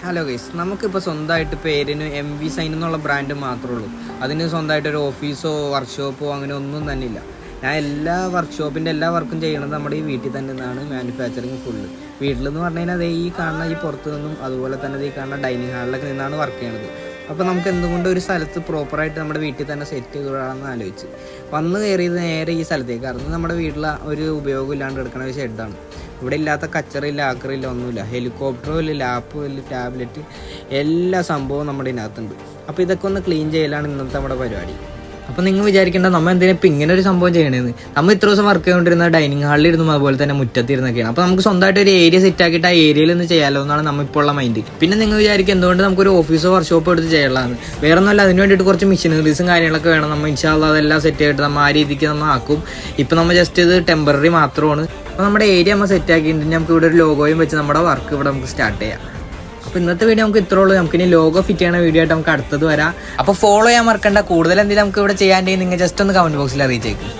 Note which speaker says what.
Speaker 1: Hello guys, നമുക്കിപ്പോൾ സ്വന്തമായിട്ട് പേരിന് MV സൈൻ എന്നുള്ള ബ്രാൻഡ് മാത്രമേ ഉള്ളൂ. അതിന് സ്വന്തമായിട്ടൊരു ഓഫീസോ വർക്ക്ഷോപ്പോ അങ്ങനെ ഒന്നും തന്നെ ഇല്ല. ഞാൻ എല്ലാ വർക്ക്ഷോപ്പിൻ്റെ എല്ലാ വർക്കും ചെയ്യണത് നമ്മുടെ ഈ വീട്ടിൽ തന്നെ നിന്നാണ്. മാനുഫാക്ചറിങ് ഫുള്ള് വീട്ടിലെന്ന് പറഞ്ഞു കഴിഞ്ഞാൽ അതേ ഈ കാണുന്ന ഈ പുറത്ത് നിന്നും അതുപോലെ തന്നെ ഈ കാണുന്ന ഡൈനിങ് ഹാളിലൊക്കെ നിന്നാണ് വർക്ക് ചെയ്യണത്. അപ്പോൾ നമുക്ക് എന്തുകൊണ്ട് ഒരു സ്ഥലത്ത് പ്രോപ്പറായിട്ട് നമ്മുടെ വീട്ടിൽ തന്നെ സെറ്റ് ചെയ്തോളാമെന്ന് ആലോചിച്ച് വന്ന് കയറിയത് നേരെ ഈ സ്ഥലത്തേക്ക്. കാരണം നമ്മുടെ വീട്ടിൽ ഒരു ഉപയോഗം ഇല്ലാണ്ട് എടുക്കുന്ന ഒരു ഷെഡാണ്. ഇവിടെ ഇല്ലാത്ത കച്ചറില്ല ആക്കറില്ല ഒന്നുമില്ല. ഹെലികോപ്റ്ററോ ഇല്ല, ലാപ്പോ ഇല്ല, ടാബ്ലറ്റ് എല്ലാ സംഭവവും നമ്മുടെ ഇതിനകത്തുണ്ട്. അപ്പോൾ ഇതൊക്കെ ഒന്ന് ക്ലീൻ ചെയ്യലാണ് ഇന്നത്തെ നമ്മുടെ പരിപാടി. അപ്പോൾ നിങ്ങൾ വിചാരിക്കേണ്ട നമ്മൾ എന്തിനാ ഇപ്പം ഇങ്ങനെ ഒരു സംഭവം ചെയ്യണേന്ന്. നമ്മൾ ഇത്ര ദിവസം വർക്ക് ചെയ്തുകൊണ്ടിരുന്ന ഡൈനിങ് ഹാളിൽ ഇരുന്നും അതുപോലെ തന്നെ മുറ്റത്തിരുന്നൊക്കെയാണ്. അപ്പോൾ നമുക്ക് സ്വന്തമായിട്ട് ഒരു ഏരിയ സെറ്റ് ആക്കിയിട്ട് ആ ഏരിയയിൽ നിന്ന് ചെയ്യാമല്ലോ എന്നാണ് നമ്മൾ ഇപ്പോൾ ഉള്ള മൈൻഡ്. പിന്നെ നിങ്ങൾ വിചാരിക്കും എന്തുകൊണ്ട് നമുക്കൊരു ഓഫീസോ വർക്ക്ഷോപ്പോ എടുത്ത് ചെയ്യലാന്ന്. വേറെ ഒന്നുമല്ല, അതിന് വേണ്ടിയിട്ട് കുറച്ച് മെഷീനറീസും കാര്യങ്ങളൊക്കെ വേണം. നമ്മൾ ഇൻഷാല്ലാ അതെല്ലാം സെറ്റ് ചെയ്തിട്ട് നമ്മൾ ആ രീതിക്ക് നമ്മൾ ആക്കും. ഇപ്പം നമ്മൾ ജസ്റ്റ് ഇത് ടെമ്പററി മാത്രമാണ്. അപ്പോൾ നമ്മുടെ ഏരിയ നമ്മൾ സെറ്റ് ആക്കിയിട്ടുണ്ടെങ്കിൽ നമുക്ക് ഇവിടെ ഒരു ലോഗോയും വെച്ച് നമ്മുടെ വർക്ക് ഇവിടെ നമുക്ക് സ്റ്റാർട്ട് ചെയ്യാം. അപ്പോൾ ഇന്നത്തെ വീഡിയോ നമുക്ക് ഇത്രേ ഉള്ളൂ. നമുക്കിനി ലോഗോ ഫിറ്റ് ചെയ്യണ വീഡിയോ ആയിട്ട് നമുക്ക് അടുത്തത് വരാം. അപ്പോൾ ഫോളോ ചെയ്യാൻ മറക്കണ്ട. കൂടുതൽ എന്തെങ്കിലും നമുക്ക് ഇവിടെ ചെയ്യാണ്ടെങ്കിൽ നിങ്ങൾ ജസ്റ്റ് ഒന്ന് കമൻറ്റ് ബോക്സിൽ അറിയിച്ചേക്കും.